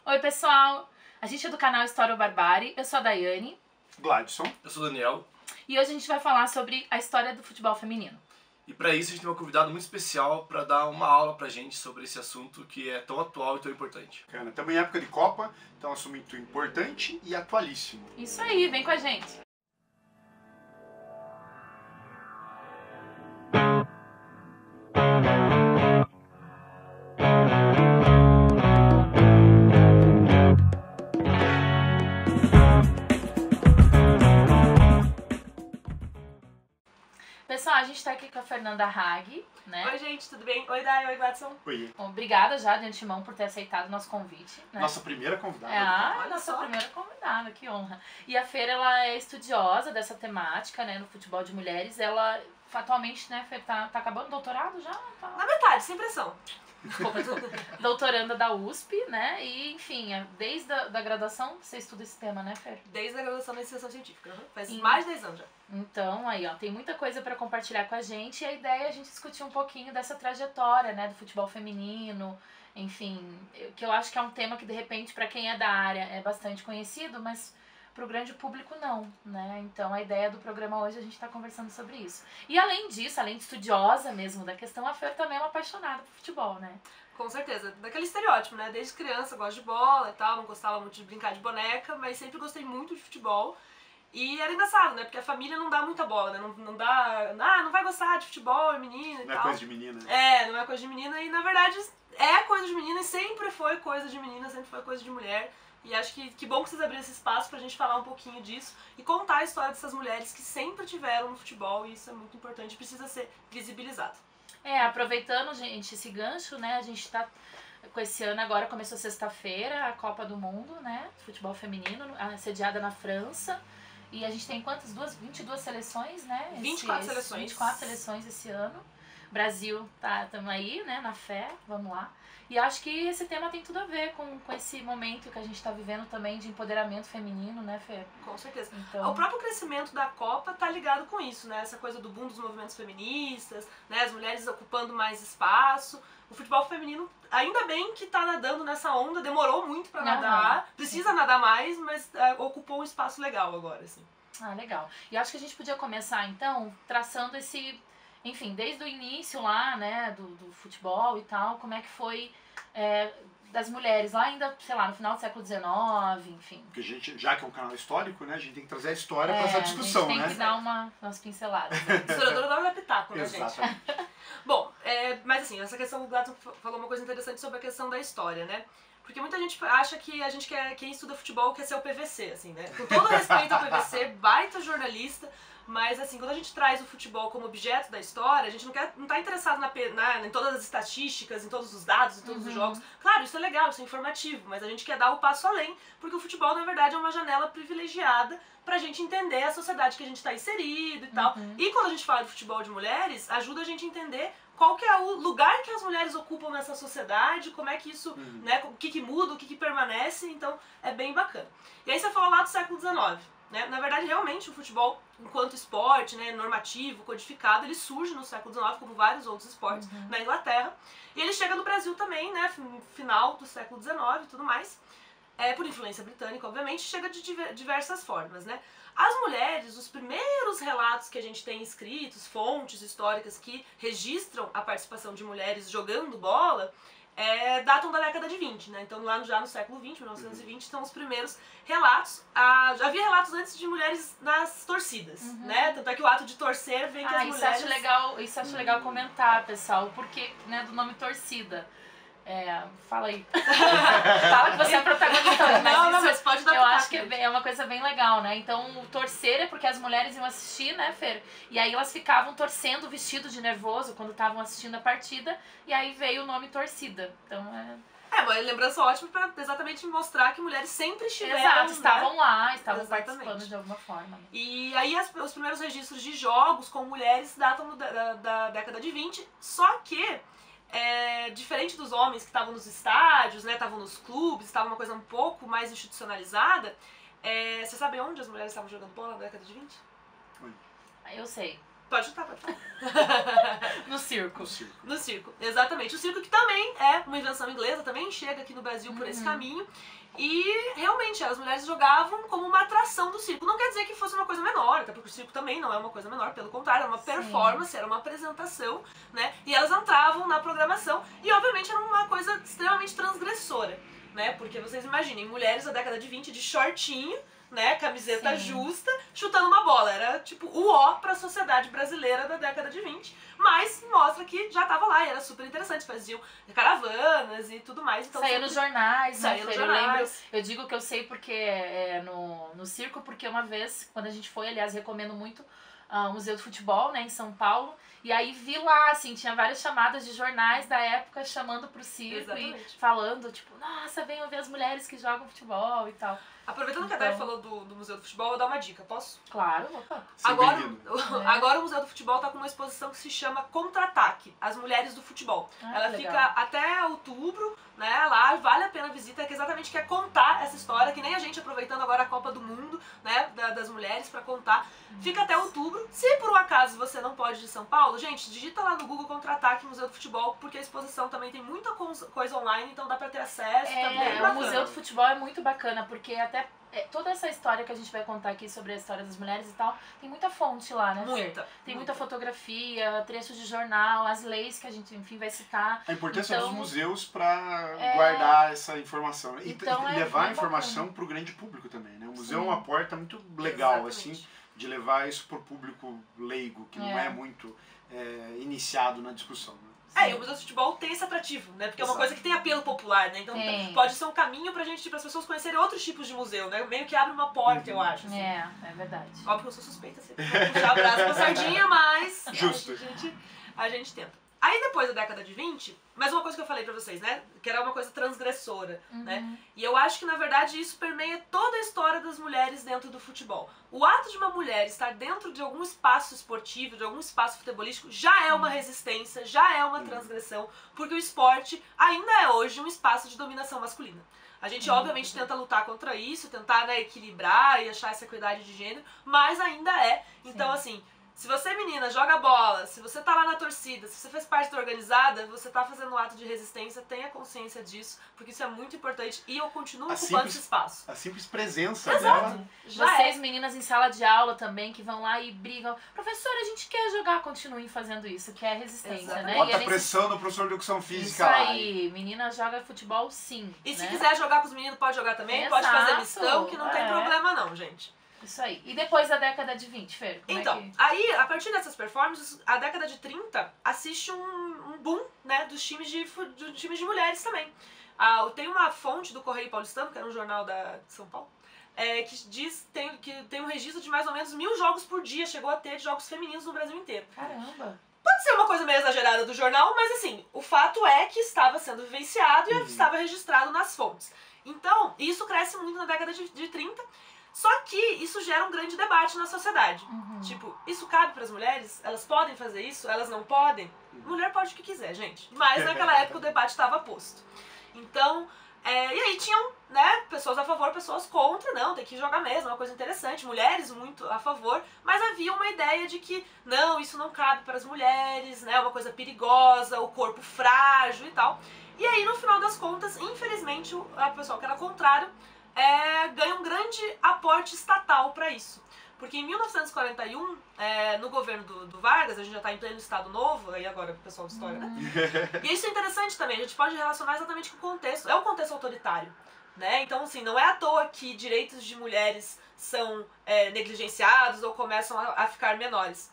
Oi, pessoal! A gente é do canal História ou Barbárie, eu sou a Daiane. Gladson. Eu sou o Daniel. E hoje a gente vai falar sobre a história do futebol feminino. E para isso a gente tem uma convidada muito especial para dar uma aula pra gente sobre esse assunto que é tão atual e tão importante. Estamos em época de Copa, então é um assunto importante e atualíssimo. Isso aí, vem com a gente! Pessoal, a gente tá aqui com a Fernanda Hag, né? Oi, gente, tudo bem? Oi, Dai, oi, Gladson. Oi. Bom, obrigada já de antemão por ter aceitado o nosso convite, né? Nossa primeira convidada. Olha nossa só. primeira convidada, que honra. E a Fer, ela é estudiosa dessa temática, né, no futebol de mulheres. Ela, atualmente, né, Fer, tá acabando o doutorado já? Tá... Na metade, sem pressão. Desculpa, doutoranda da USP, né? E, enfim, desde a graduação você estuda esse tema, né, Fer? Desde a graduação da iniciação científica. Faz Sim. mais de 10 anos já. Então, aí, ó, tem muita coisa pra compartilhar com a gente. E a ideia é a gente discutir um pouquinho dessa trajetória, né, do futebol feminino. Enfim, que eu acho que é um tema que, de repente, pra quem é da área é bastante conhecido, mas pro grande público não, né? Então a ideia do programa hoje é a gente tá conversando sobre isso. E além disso, além de estudiosa mesmo da questão, a Fer também é uma apaixonada por futebol, né? Com certeza. Daquele estereótipo, né? Desde criança gosto de bola e tal, não gostava muito de brincar de boneca, mas sempre gostei muito de futebol. E era engraçado, né? Porque a família não dá muita bola, né? Não dá... Ah, não vai gostar de futebol, é menina e Não tal. é coisa de menina. É, não é coisa de menina e, na verdade, é coisa de menina e sempre foi coisa de menina, sempre foi coisa de mulher. E acho que bom que vocês abriram esse espaço pra gente falar um pouquinho disso e contar a história dessas mulheres que sempre tiveram no futebol, e isso é muito importante, precisa ser visibilizado. Aproveitando, gente, esse gancho, né, a gente tá com esse ano agora, começou sexta-feira, a Copa do Mundo, né, futebol feminino, sediada na França, e a gente tem quantas? 22 seleções, né? 24 seleções. 24 seleções esse ano. Brasil, tamo aí, né, na fé, vamos lá. E acho que esse tema tem tudo a ver com esse momento que a gente tá vivendo também de empoderamento feminino, né, Fê? Com certeza. Então... O próprio crescimento da Copa tá ligado com isso, né? Essa coisa do boom dos movimentos feministas, né? As mulheres ocupando mais espaço. O futebol feminino, ainda bem que tá nadando nessa onda, demorou muito pra nadar, precisa nadar mais, mas ocupou um espaço legal agora, assim. Ah, legal. E acho que a gente podia começar, então, traçando esse... Enfim, desde o início lá, né, do futebol e tal, como é que foi das mulheres lá ainda, sei lá, no final do século XIX, enfim. Porque a gente, já que é um canal histórico, né, a gente tem que trazer a história para essa discussão, a gente tem né? que dar umas pinceladas. Né? Historiadora dá uma pitaco, né, gente? Exatamente. Bom, mas assim, essa questão, o Gladson falou uma coisa interessante sobre a questão da história, né? Porque muita gente acha que a gente quem estuda futebol quer ser o PVC, assim, né? Com todo respeito ao PVC, baita jornalista, mas assim, quando a gente traz o futebol como objeto da história, a gente não tá interessado em todas as estatísticas, em todos os dados, em todos os jogos. Claro, isso é legal, isso é informativo, mas a gente quer dar o passo além, porque o futebol, na verdade, é uma janela privilegiada pra gente entender a sociedade que a gente tá inserido e tal. E quando a gente fala de futebol de mulheres, ajuda a gente a entender qual que é o lugar que as mulheres ocupam nessa sociedade, como é que isso, né, o que muda, o que permanece, então é bem bacana. E aí você falou lá do século XIX. Né? Na verdade, realmente, o futebol, enquanto esporte, né, normativo, codificado, ele surge no século XIX, como vários outros esportes, na Inglaterra. E ele chega no Brasil também, né, no final do século XIX e tudo mais. Por influência britânica, obviamente, chega de diversas formas. Né? As mulheres, os primeiros relatos que a gente tem escritos, fontes históricas que registram a participação de mulheres jogando bola, datam da década de 20, né? Então lá já no século 20, 1920, são os primeiros relatos. Já havia relatos antes de mulheres nas torcidas, né? Tanto é que o ato de torcer vem que as mulheres... Isso acho legal comentar, pessoal, o porquê, né, do nome torcida. Fala aí. Fala que você é protagonista. Mas pode dar. Eu acho que é uma coisa bem legal, né? Então, o torcer é porque as mulheres iam assistir, né, Fer? E aí elas ficavam torcendo vestido de nervoso quando estavam assistindo a partida. E aí veio o nome torcida. Então, uma lembrança ótima pra exatamente mostrar que mulheres sempre estiveram. Exato, estavam lá, estavam Exatamente. participando de alguma forma. Né? E aí os primeiros registros de jogos com mulheres datam da década de 20, só que... diferente dos homens que estavam nos estádios, né, estavam nos clubes, estava uma coisa um pouco mais institucionalizada, você sabe onde as mulheres estavam jogando bola na década de 20? Eu sei. Pode chutar, pode falar. No circo. No circo, exatamente. O circo que também é uma invenção inglesa, também chega aqui no Brasil por esse caminho. E realmente as mulheres jogavam como uma atração do circo. Não quer dizer que fosse uma coisa menor, até porque o circo também não é uma coisa menor, pelo contrário, era uma performance, era uma apresentação, né? E elas entravam na programação e obviamente era uma coisa extremamente transgressora, né? Porque vocês imaginem, mulheres da década de 20 de shortinho, né, camiseta justa, chutando uma bola. Era tipo o ó pra sociedade brasileira da década de 20. Mas mostra que já tava lá e era super interessante. Faziam caravanas e tudo mais. Então, saía nos jornais, saía nos Eu lembro, jornais. eu digo que eu sei porque no circo, porque uma vez, quando a gente foi, aliás, recomendo muito o Museu do Futebol, né, em São Paulo. E aí vi lá, assim, tinha várias chamadas de jornais da época chamando pro circo e falando, tipo, nossa, venham ver as mulheres que jogam futebol e tal. Aproveitando que a Dai falou do Museu do Futebol, eu vou dar uma dica, posso? Claro, opa. Agora o Museu do Futebol tá com uma exposição que se chama Contra-Ataque, as mulheres do futebol. Ela fica até outubro, né, lá, vale a pena a visita, que exatamente quer contar essa história, que nem a gente aproveitando agora a Copa do Mundo, né, das mulheres pra contar. Fica até outubro. Se por um acaso você não pode ir de São Paulo, gente, digita lá no Google Contra-Ataque Museu do Futebol, porque a exposição também tem muita coisa online, então dá pra ter acesso. O Museu do Futebol é muito bacana, porque até toda essa história que a gente vai contar aqui sobre a história das mulheres e tal, tem muita fonte lá, né? Tem muita fotografia, trechos de jornal, as leis que a gente, enfim, vai citar. A importância dos museus para guardar essa informação. E levar a informação para o grande público também, né? O museu é uma porta muito legal, assim, de levar isso para o público leigo, que não é muito iniciado na discussão, né? E o Museu do Futebol tem esse atrativo, né? Porque é uma coisa que tem apelo popular, né? Então pode ser um caminho pra gente, para as pessoas conhecerem outros tipos de museu, né? Meio que abre uma porta, eu acho. Assim. É verdade. Óbvio que eu sou suspeita, sempre vou puxar a brasa com a sardinha, mas justo. A gente tenta. Aí depois da década de 20, mais uma coisa que eu falei pra vocês, né? Que era uma coisa transgressora, né? E eu acho que, na verdade, isso permeia toda a história das mulheres dentro do futebol. O ato de uma mulher estar dentro de algum espaço esportivo, de algum espaço futebolístico, já é uma resistência, já é uma transgressão, porque o esporte ainda é hoje um espaço de dominação masculina. A gente, obviamente, tenta lutar contra isso, tentar, né, equilibrar e achar essa equidade de gênero, mas ainda é. Então, assim... Se você, menina, joga bola, se você tá lá na torcida, se você faz parte da organizada, você tá fazendo um ato de resistência, tenha consciência disso, porque isso é muito importante e eu continuo ocupando esse espaço. A simples presença dela. Vocês, meninas em sala de aula também, que vão lá e brigam. Professora, a gente quer jogar, continuem fazendo isso, que é resistência, né? Bota pressão no professor de educação física. Isso aí, menina joga futebol sim. E se quiser jogar com os meninos, pode jogar também, pode fazer mistão, que não tem problema não, gente. Isso aí. E depois da década de 20, Fer? Então, aí, a partir dessas performances, a década de 30 assiste um boom, né, dos times de mulheres também. Tem uma fonte do Correio Paulistano, que era um jornal de São Paulo, que diz que tem um registro de mais ou menos 1000 jogos por dia, chegou a ter de jogos femininos no Brasil inteiro. Caramba! Pode ser uma coisa meio exagerada do jornal, mas assim, o fato é que estava sendo vivenciado e estava registrado nas fontes. Então, isso cresce muito na década de 30, só que isso gera um grande debate na sociedade. Tipo, isso cabe para as mulheres? Elas podem fazer isso? Elas não podem? Mulher pode o que quiser, gente. Mas naquela época o debate estava posto. Então, e aí tinham, né, pessoas a favor, pessoas contra. Não, tem que jogar mesmo, é uma coisa interessante. Mulheres muito a favor. Mas havia uma ideia de que, não, isso não cabe para as mulheres, né, é uma coisa perigosa, o corpo frágil e tal. E aí, no final das contas, infelizmente, o pessoal que era contrário ganha um grande aporte estatal para isso. Porque em 1941, no governo do Vargas, a gente já está em pleno Estado Novo, aí agora o pessoal de história, né? E isso é interessante também, a gente pode relacionar exatamente com o contexto. É um contexto autoritário, né? Então, assim, não é à toa que direitos de mulheres são negligenciados ou começam a ficar menores.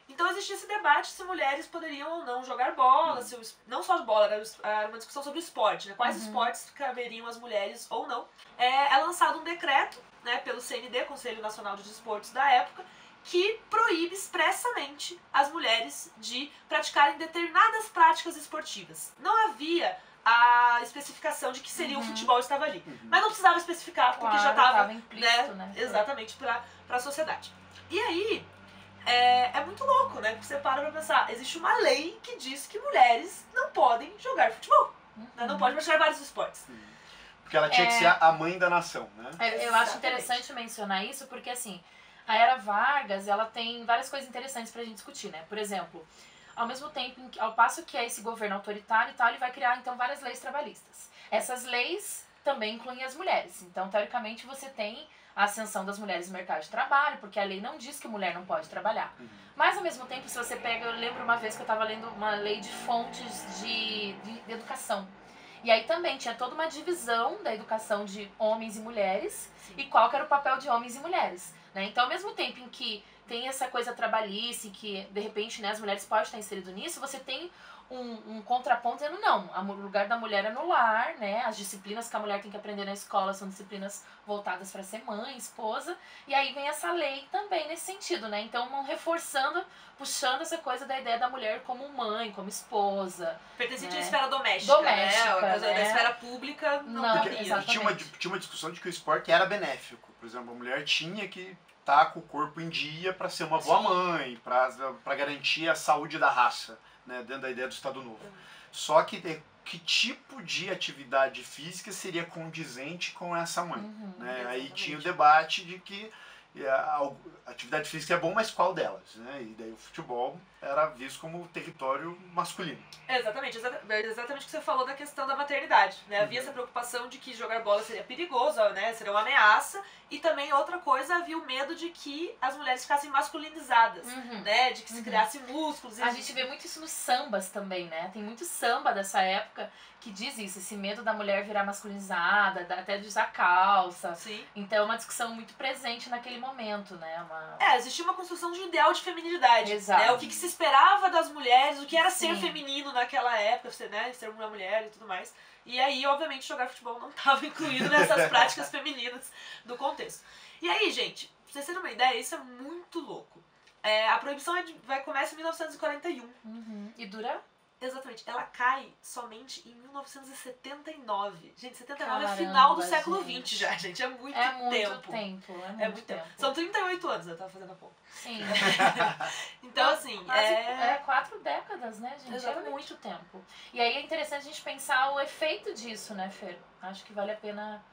Então existia esse debate se mulheres poderiam ou não jogar bola, não só bola, era uma discussão sobre esporte, né? Quais esportes caberiam às mulheres ou não. É lançado um decreto, né, pelo CND, Conselho Nacional de Desportos da época, que proíbe expressamente as mulheres de praticarem determinadas práticas esportivas. Não havia a especificação de que seria o futebol estava ali. Mas não precisava especificar, porque já estava implícito, né? Exatamente, para a sociedade. E aí, é muito louco, né? Porque você para pra pensar, existe uma lei que diz que mulheres não podem jogar futebol. Né? Não podem praticar vários esportes. Porque ela tinha que ser a mãe da nação, né? Eu acho interessante mencionar isso, porque assim, A Era Vargas, ela tem várias coisas interessantes pra gente discutir, né? Por exemplo, ao mesmo tempo, ao passo que é esse governo autoritário e tal, ele vai criar, então, várias leis trabalhistas. Essas leis também incluem as mulheres. Então, teoricamente, você tem a ascensão das mulheres no mercado de trabalho, porque a lei não diz que mulher não pode trabalhar. Mas, ao mesmo tempo, se você pega... Eu lembro uma vez que eu estava lendo uma lei de fontes de educação. E aí também tinha toda uma divisão da educação de homens e mulheres. Sim. E qual que era o papel de homens e mulheres. Né? Então, ao mesmo tempo em que tem essa coisa trabalhista, que, de repente, né, as mulheres podem estar inseridas nisso, você tem um contraponto dizendo, não, o lugar da mulher é no lar, né? As disciplinas que a mulher tem que aprender na escola são disciplinas voltadas para ser mãe, esposa, e aí vem essa lei também nesse sentido, né? Então, reforçando, puxando essa coisa da ideia da mulher como mãe, como esposa. Pertencente à esfera doméstica, né? Da esfera pública não cabia. Tinha uma discussão de que o esporte era benéfico. Por exemplo, a mulher tinha que estar com o corpo em dia para ser uma boa mãe, para garantir a saúde da raça. Né, dentro da ideia do Estado Novo. Só que tipo de atividade física seria condizente com essa mãe? Né? Aí tinha o debate de que a atividade física é bom, mas qual delas? Né? E daí o futebol era visto como território masculino. Exatamente o que você falou da questão da maternidade. Né? Havia essa preocupação de que jogar bola seria perigoso, né? Seria uma ameaça. E também outra coisa, havia o medo de que as mulheres ficassem masculinizadas, né? De que se criasse músculos. A gente vê muito isso nos sambas também, né? Tem muito samba dessa época que diz isso, esse medo da mulher virar masculinizada, até de usar calça. Sim. Então é uma discussão muito presente naquele momento, né? Existia uma construção de um ideal de feminilidade. Exato. Né? O que se esperava das mulheres, o que era ser feminino naquela época, né? Ser uma mulher e tudo mais. E aí, obviamente, jogar futebol não estava incluído nessas práticas femininas do contexto. E aí, gente, pra vocês terem uma ideia, isso é muito louco. A proibição começa em 1941. E dura? Exatamente. Ela cai somente em 1979. Gente, 79 Caramba, é final do século XX já, gente. É muito tempo. É muito tempo. São 38 anos, eu tava fazendo a conta. Sim. Então, assim... Quase 4 décadas, né, gente? Exatamente. É muito tempo. E aí é interessante a gente pensar o efeito disso, né, Fer? Acho que vale a pena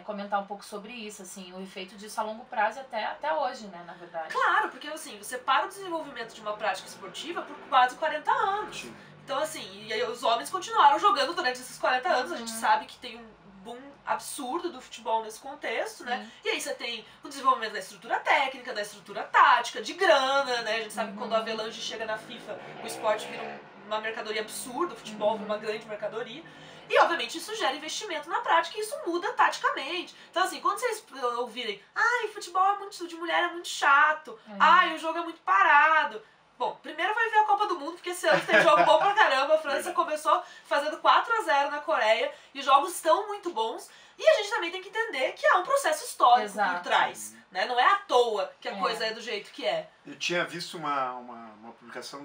comentar um pouco sobre isso, assim, o efeito disso a longo prazo e até hoje, né, na verdade. Claro, porque, assim, você para o desenvolvimento de uma prática esportiva por quase 40 anos. Sim. Então, assim, e aí os homens continuaram jogando durante esses 40 anos. A gente sabe que tem um boom absurdo do futebol nesse contexto, né? E aí você tem o desenvolvimento da estrutura técnica, da estrutura tática, de grana, né? A gente sabe que quando a Avelange chega na FIFA, o esporte vira uma mercadoria absurda, o futebol vira uma grande mercadoria. E, obviamente, isso gera investimento na prática e isso muda taticamente. Então, assim, quando vocês ouvirem, futebol de mulher é muito chato, o jogo é muito parado. Bom, primeiro vai ver a Copa do Mundo, porque esse ano tem jogo bom pra caramba. A França começou fazendo 4-0 na Coreia e os jogos estão muito bons. E a gente também tem que entender que há um processo histórico por trás. Né? Não é à toa que a coisa é do jeito que é. Eu tinha visto uma publicação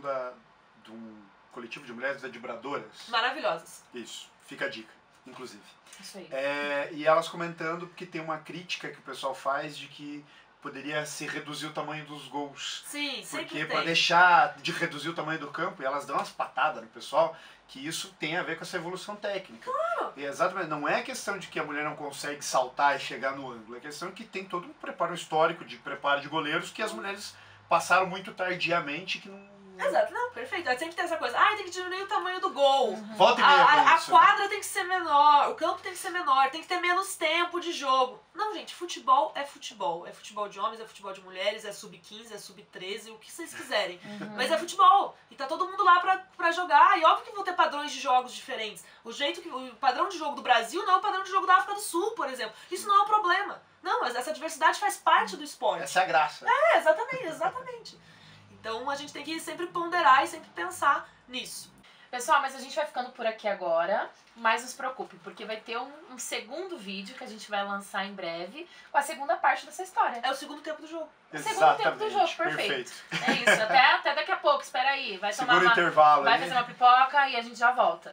de um coletivo de mulheres vibradoras. Maravilhosas. Isso, fica a dica, inclusive. Isso aí. E elas comentando que tem uma crítica que o pessoal faz de que poderia se reduzir o tamanho dos gols. Sim, sempre porque para deixar de reduzir o tamanho do campo, e elas dão umas patadas no pessoal, que isso tem a ver com essa evolução técnica. Claro! E exatamente, não é questão de que a mulher não consegue saltar e chegar no ângulo, é questão que tem todo um preparo histórico de preparo de goleiros que as mulheres passaram muito tardiamente que não... Exato, não, perfeito. Sempre tem essa coisa, tem que diminuir o tamanho do gol. Volta e meia a quadra tem que ser menor, o campo tem que ser menor, tem que ter menos tempo de jogo. Não, gente, futebol é futebol. É futebol de homens, é futebol de mulheres, é sub-15, é sub-13, o que vocês quiserem. Mas é futebol. E tá todo mundo lá pra jogar. E óbvio que vão ter padrões de jogos diferentes. O padrão de jogo do Brasil não é o padrão de jogo da África do Sul, por exemplo. Isso não é um problema. Não, mas essa diversidade faz parte do esporte. Essa é a graça. Exatamente. Então a gente tem que sempre ponderar e sempre pensar nisso. Pessoal, mas a gente vai ficando por aqui agora, mas não se preocupe, porque vai ter um segundo vídeo que a gente vai lançar em breve, com a segunda parte dessa história. É o segundo tempo do jogo. Exatamente. O segundo tempo do jogo, perfeito. É isso, até daqui a pouco, espera aí. Vai tomar intervalo. Vai fazer uma pipoca e a gente já volta.